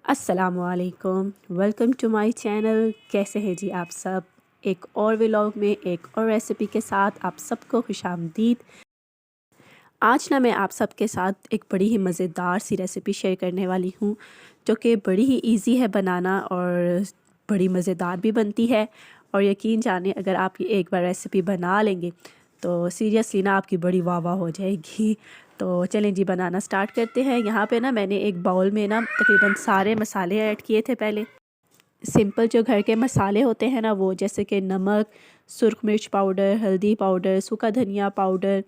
अस्सलामुअलैकुम, welcome to my channel. कैसे हैं जी आप सब? एक और व्लॉग में एक और रेसिपी के साथ आप सबको खुशामदीद। आज ना मैं आप सबके साथ एक बड़ी ही मज़ेदार सी रेसिपी शेयर करने वाली हूँ, जो कि बड़ी ही इजी है बनाना और बड़ी मज़ेदार भी बनती है। और यकीन जाने अगर आप ये एक बार रेसिपी बना लेंगे तो सीरियसली ना आपकी बड़ी वाह वाह हो जाएगी। तो चलें जी, बनाना स्टार्ट करते हैं। यहाँ पे ना मैंने एक बाउल में ना तकरीबन सारे मसाले ऐड किए थे पहले। सिंपल जो घर के मसाले होते हैं ना, वो जैसे कि नमक, सुरख मिर्च पाउडर, हल्दी पाउडर, सूखा धनिया पाउडर,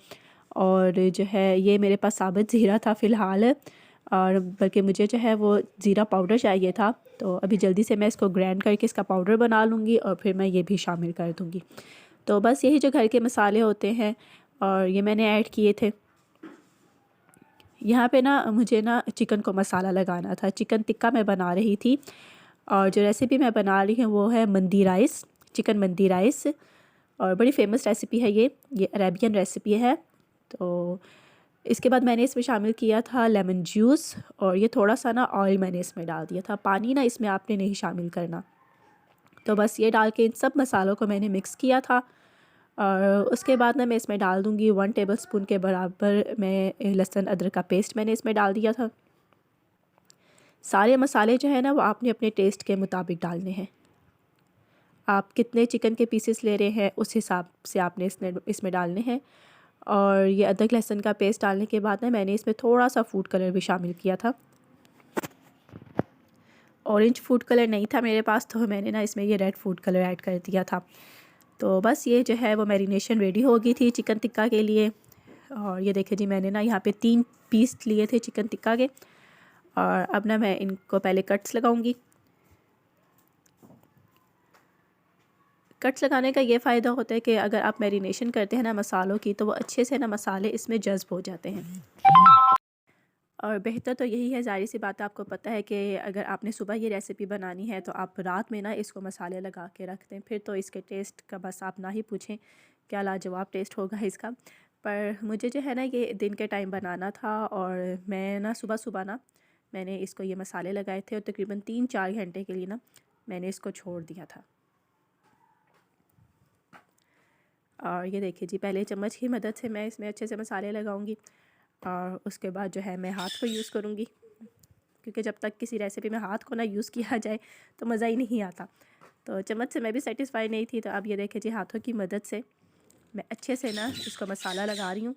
और जो है ये मेरे पास साबित ज़ीरा था फ़िलहाल, और बल्कि मुझे जो है वो ज़ीरा पाउडर चाहिए था। तो अभी जल्दी से मैं इसको ग्राइंड करके इसका पाउडर बना लूँगी और फिर मैं ये भी शामिल कर दूँगी। तो बस यही जो घर के मसाले होते हैं और ये मैंने ऐड किए थे। यहाँ पे ना मुझे ना चिकन को मसाला लगाना था। चिकन टिक्का मैं बना रही थी, और जो रेसिपी मैं बना रही हूँ वो है मंदी राइस, चिकन मंदी राइस। और बड़ी फेमस रेसिपी है ये अरेबियन रेसिपी है। तो इसके बाद मैंने इसमें शामिल किया था लेमन जूस, और ये थोड़ा सा ना ऑयल मैंने इसमें डाल दिया था। पानी ना इसमें आपने नहीं शामिल करना। तो बस ये डाल के इन सब मसालों को मैंने मिक्स किया था। और उसके बाद ना मैं इसमें डाल दूँगी 1 टेबलस्पून के बराबर मैं लहसुन अदरक का पेस्ट मैंने इसमें डाल दिया था। सारे मसाले जो है ना वो आपने अपने टेस्ट के मुताबिक डालने हैं। आप कितने चिकन के पीसेस ले रहे हैं उस हिसाब से आपने इसमें डालने हैं। और ये अदरक लहसुन का पेस्ट डालने के बाद ना मैंने इसमें थोड़ा सा फूड कलर भी शामिल किया था। ऑरेंज फूड कलर नहीं था मेरे पास, तो मैंने ना इसमें ये रेड फूड कलर ऐड कर दिया था। तो बस ये जो है वो मैरिनेशन रेडी हो गई थी चिकन टिक्का के लिए। और ये देखिए जी, मैंने ना यहाँ पे 3 पीस लिए थे चिकन टिक्का के। और अब ना मैं इनको पहले कट्स लगाऊंगी। कट्स लगाने का ये फ़ायदा होता है कि अगर आप मैरिनेशन करते हैं ना मसालों की, तो वो अच्छे से ना मसाले इसमें जज़्ब हो जाते हैं। और बेहतर तो यही है, ज़ाहिर सी बात है, आपको पता है कि अगर आपने सुबह ये रेसिपी बनानी है तो आप रात में ना इसको मसाले लगा के रख दें, फिर तो इसके टेस्ट का बस आप ना ही पूछें, क्या लाजवाब टेस्ट होगा इसका। पर मुझे जो है ना ये दिन के टाइम बनाना था, और मैं ना सुबह सुबह ना मैंने इसको ये मसाले लगाए थे, और तकरीबन 3-4 घंटे के लिए ना मैंने इसको छोड़ दिया था। और ये देखिए जी, पहले चम्मच की मदद से मैं इसमें अच्छे से मसाले लगाऊंगी, और उसके बाद जो है मैं हाथ को यूज़ करूंगी, क्योंकि जब तक किसी रेसिपी में हाथ को ना यूज़ किया जाए तो मज़ा ही नहीं आता। तो चम्मच से मैं भी सेटिस्फाई नहीं थी, तो अब ये देखिए जी, हाथों की मदद से मैं अच्छे से ना इसको मसाला लगा रही हूँ।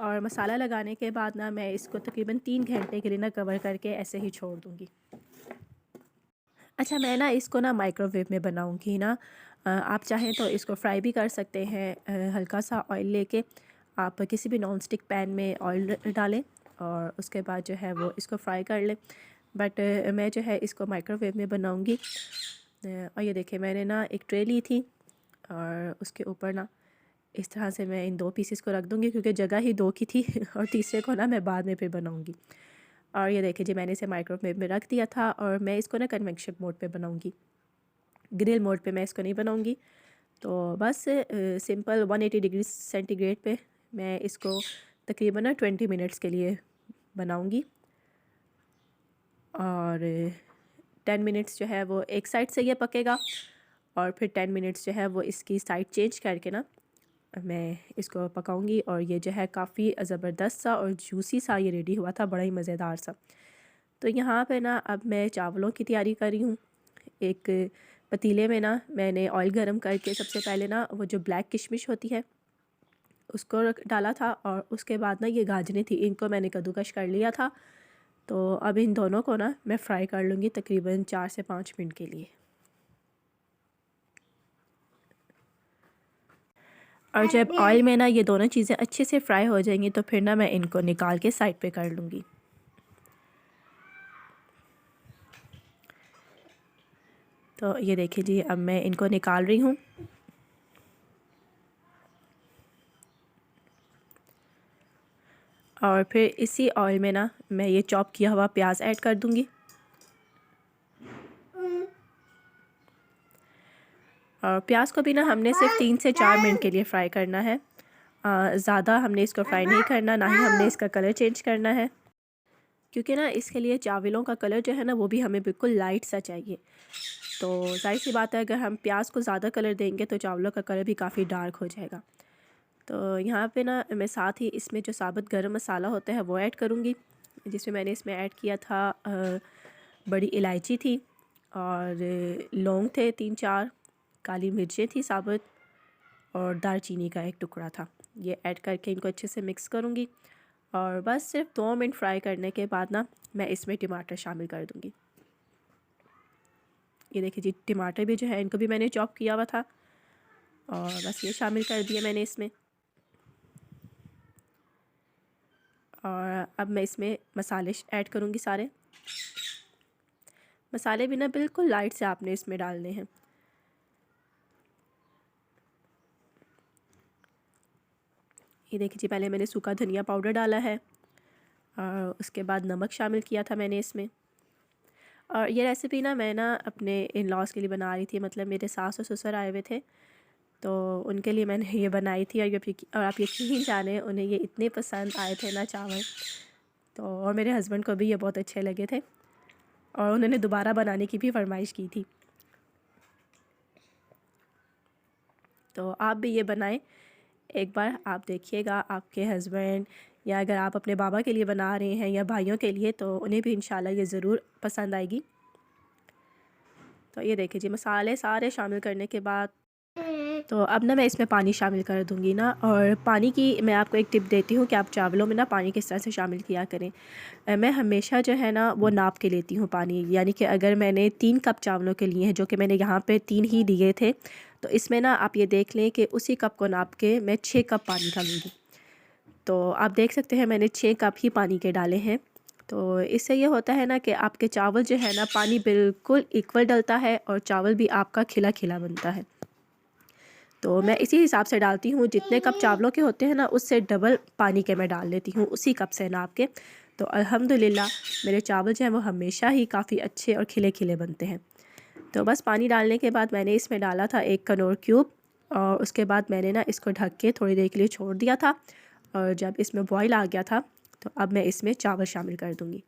और मसाला लगाने के बाद ना मैं इसको तकरीबन 3 घंटे के लिए ना कवर करके ऐसे ही छोड़ दूँगी। अच्छा, मैं ना इसको ना माइक्रोवेव में बनाऊँगी ना। आप चाहें तो इसको फ्राई भी कर सकते हैं। हल्का सा ऑयल लेके आप किसी भी नॉन स्टिक पैन में ऑयल डालें, और उसके बाद जो है वो इसको फ्राई कर लें। बट मैं जो है इसको माइक्रोवेव में बनाऊँगी। और ये देखिए, मैंने ना एक ट्रे ली थी, और उसके ऊपर ना इस तरह से मैं इन 2 पीसेस को रख दूँगी, क्योंकि जगह ही 2 की थी और तीसरे को ना मैं बाद में फिर बनाऊँगी। और ये देखिए जी, मैंने इसे माइक्रोवेव में रख दिया था, और मैं इसको ना कन्वेक्शन मोड पे बनाऊँगी, ग्रिल मोड पे मैं इसको नहीं बनाऊँगी। तो बस सिंपल 180 डिग्री सेंटीग्रेड पे मैं इसको तकरीबन ना 20 मिनट्स के लिए बनाऊँगी। और 10 मिनट्स जो है वो एक साइड से ये पकेगा, और फिर 10 मिनट्स जो है वो इसकी साइड चेंज करके ना मैं इसको पकाऊंगी। और ये जो है काफ़ी ज़बरदस्त सा और जूसी सा ये रेडी हुआ था, बड़ा ही मज़ेदार सा। तो यहाँ पे ना अब मैं चावलों की तैयारी कर रही हूँ। एक पतीले में ना मैंने ऑयल गरम करके सबसे पहले ना वो जो ब्लैक किशमिश होती है उसको डाला था, और उसके बाद ना ये गाजरें थी, इनको मैंने कद्दूकश कर लिया था। तो अब इन दोनों को ना मैं फ्राई कर लूँगी तकरीबन 4 से 5 मिनट के लिए। और जब ऑयल में ना ये दोनों चीज़ें अच्छे से फ्राई हो जाएंगी तो फिर ना मैं इनको निकाल के साइड पे कर लूँगी। तो ये देखिए जी, अब मैं इनको निकाल रही हूँ। और फिर इसी ऑयल में ना मैं ये चॉप किया हुआ प्याज ऐड कर दूँगी। और प्याज को भी ना हमने सिर्फ 3 से 4 मिनट के लिए फ्राई करना है। ज़्यादा हमने इसको फ्राई नहीं करना, ना ही हमने इसका कलर चेंज करना है, क्योंकि ना इसके लिए चावलों का कलर जो है ना वो भी हमें बिल्कुल लाइट सा चाहिए। तो जाहिर सी बात है अगर हम प्याज को ज़्यादा कलर देंगे तो चावलों का कलर भी काफ़ी डार्क हो जाएगा। तो यहाँ पे ना मैं साथ ही इसमें जो साबुत गरम मसाला होता है वो ऐड करूँगी, जिसमें मैंने इसमें ऐड किया था बड़ी इलायची थी और लौंग थे 3-4, काली मिर्चें थी साबुत और दालचीनी का एक टुकड़ा था। ये ऐड करके इनको अच्छे से मिक्स करूँगी और बस सिर्फ 2 मिनट फ्राई करने के बाद ना मैं इसमें टमाटर शामिल कर दूँगी। ये देखिए जी, टमाटर भी जो है इनको भी मैंने चॉप किया हुआ था और बस ये शामिल कर दिया मैंने इसमें। और अब मैं इसमें मसाले ऐड करूँगी सारे। मसाले भी ना बिल्कुल लाइट से आपने इसमें डालने हैं। ये देखिए जी, पहले मैंने सूखा धनिया पाउडर डाला है और उसके बाद नमक शामिल किया था मैंने इसमें। और ये रेसिपी ना मैं ना अपने इन लॉज़ के लिए बना रही थी, मतलब मेरे सास और ससुर आए हुए थे तो उनके लिए मैंने ये बनाई थी। और आप यकीन जाने उन्हें ये इतने पसंद आए थे ना चावल, तो और मेरे हस्बैंड को भी ये बहुत अच्छे लगे थे और उन्होंने दोबारा बनाने की भी फरमाइश की थी। तो आप भी ये बनाएं एक बार, आप देखिएगा आपके हस्बैंड या अगर आप अपने बाबा के लिए बना रहे हैं या भाइयों के लिए तो उन्हें भी इंशाल्लाह ये ज़रूर पसंद आएगी। तो ये देखिए जी, मसाले सारे शामिल करने के बाद तो अब ना मैं इसमें पानी शामिल कर दूँगी ना। और पानी की मैं आपको एक टिप देती हूँ कि आप चावलों में ना पानी किस तरह से शामिल किया करें। मैं हमेशा जो है ना वो नाप के लेती हूँ पानी, यानी कि अगर मैंने 3 कप चावलों के लिए हैं, जो कि मैंने यहाँ पे 3 ही दिए थे, तो इसमें ना आप ये देख लें कि उसी कप को नाप के मैं 6 कप पानी डालूँगी। तो आप देख सकते हैं मैंने 6 कप ही पानी के डाले हैं। तो इससे ये होता है ना कि आपके चावल जो है ना पानी बिल्कुल इक्वल डलता है और चावल भी आपका खिला खिला बनता है। तो मैं इसी हिसाब से डालती हूँ, जितने कप चावलों के होते हैं ना उससे डबल पानी के मैं डाल लेती हूँ उसी कप से नाप के। तो अल्हम्दुलिल्लाह मेरे चावल जो हैं वो हमेशा ही काफ़ी अच्छे और खिले खिले बनते हैं। तो बस पानी डालने के बाद मैंने इसमें डाला था 1 कनौर क्यूब और उसके बाद मैंने ना इसको ढक के थोड़ी देर के लिए छोड़ दिया था। और जब इसमें बॉयल आ गया था तो अब मैं इसमें चावल शामिल कर दूँगी।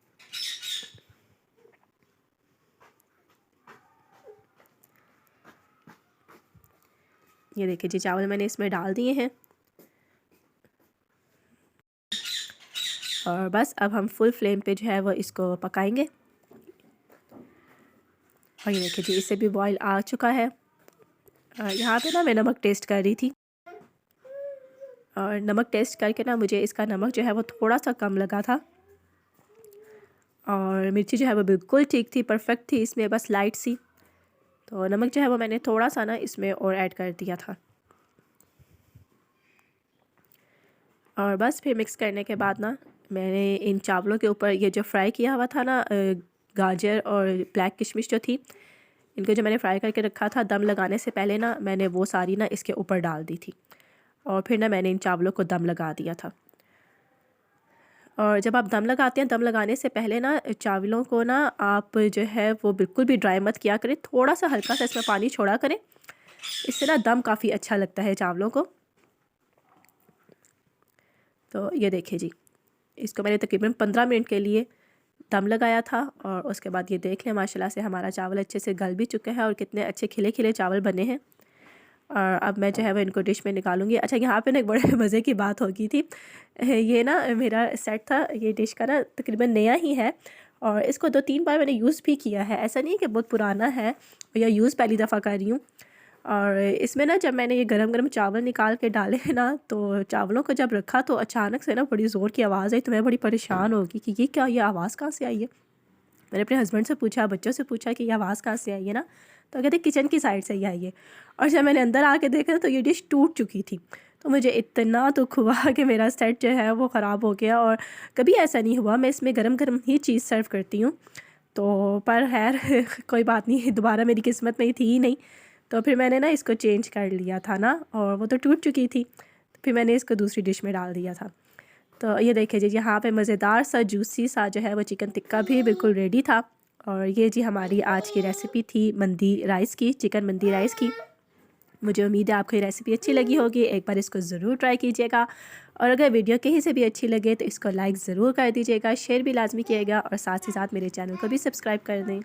ये देखिए जी, चावल मैंने इसमें डाल दिए हैं और बस अब हम फुल फ्लेम पे जो है वो इसको पकाएंगे। और ये देखिए जी, इससे भी बॉयल आ चुका है। यहाँ पे ना मैं नमक टेस्ट कर रही थी और नमक टेस्ट करके ना मुझे इसका नमक जो है वो थोड़ा सा कम लगा था और मिर्ची जो है वो बिल्कुल ठीक थी, परफेक्ट थी, इसमें बस लाइट सी। तो नमक जो है वो मैंने थोड़ा सा ना इसमें और ऐड कर दिया था। और बस फिर मिक्स करने के बाद ना मैंने इन चावलों के ऊपर ये जो फ्राई किया हुआ था ना गाजर और ब्लैक किशमिश जो थी, इनको जो मैंने फ्राई करके रखा था दम लगाने से पहले ना मैंने वो सारी ना इसके ऊपर डाल दी थी और फिर ना मैंने इन चावलों को दम लगा दिया था। और जब आप दम लगाते हैं, दम लगाने से पहले ना चावलों को ना आप जो है वो बिल्कुल भी ड्राई मत किया करें, थोड़ा सा हल्का सा इसमें पानी छोड़ा करें, इससे ना दम काफ़ी अच्छा लगता है चावलों को। तो ये देखिए जी, इसको मैंने तकरीबन 15 मिनट के लिए दम लगाया था और उसके बाद ये देख लें माशाल्लाह से हमारा चावल अच्छे से गल भी चुका है और कितने अच्छे खिले खिले चावल बने हैं। और अब मैं जो है वो इनको डिश में निकालूंगी। अच्छा, यहाँ पे ना एक बड़े मज़े की बात हो गई थी। ये ना मेरा सेट था, ये डिश का ना तकरीबन नया ही है और इसको 2-3 बार मैंने यूज़ भी किया है, ऐसा नहीं है कि बहुत पुराना है या यूज़ पहली दफ़ा कर रही हूँ। और इसमें ना जब मैंने ये गरम गरम चावल निकाल के डाले हैं ना, तो चावलों को जब रखा तो अचानक से ना बड़ी ज़ोर की आवाज़ आई। तो मैं बड़ी परेशान हो गई कि ये क्या, ये आवाज़ कहाँ से आई है। मैंने अपने हस्बैंड से पूछा, बच्चों से पूछा कि ये आवाज़ कहाँ से आई है ना, तो कहते किचन की साइड से ही आई है। और जब मैंने अंदर आके देखा तो ये डिश टूट चुकी थी। तो मुझे इतना दुख हुआ कि मेरा सेट जो है वो ख़राब हो गया। और कभी ऐसा नहीं हुआ, मैं इसमें गरम गरम ही चीज़ सर्व करती हूँ। तो पर खैर कोई बात नहीं, दोबारा मेरी किस्मत में ही थी ही नहीं। तो फिर मैंने ना इसको चेंज कर लिया था ना, और वो तो टूट चुकी थी, तो फिर मैंने इसको दूसरी डिश में डाल दिया था। तो ये देखिए जी, यहाँ पे मज़ेदार सा जूसी सा जो है वो चिकन टिक्का भी बिल्कुल रेडी था। और ये जी हमारी आज की रेसिपी थी मंदी राइस की, चिकन मंदी राइस की। मुझे उम्मीद है आपको ये रेसिपी अच्छी लगी होगी। एक बार इसको ज़रूर ट्राई कीजिएगा और अगर वीडियो कहीं से भी अच्छी लगे तो इसको लाइक ज़रूर कर दीजिएगा, शेयर भी लाजमी कीजिएगा और साथ ही साथ मेरे चैनल को भी सब्सक्राइब कर दें।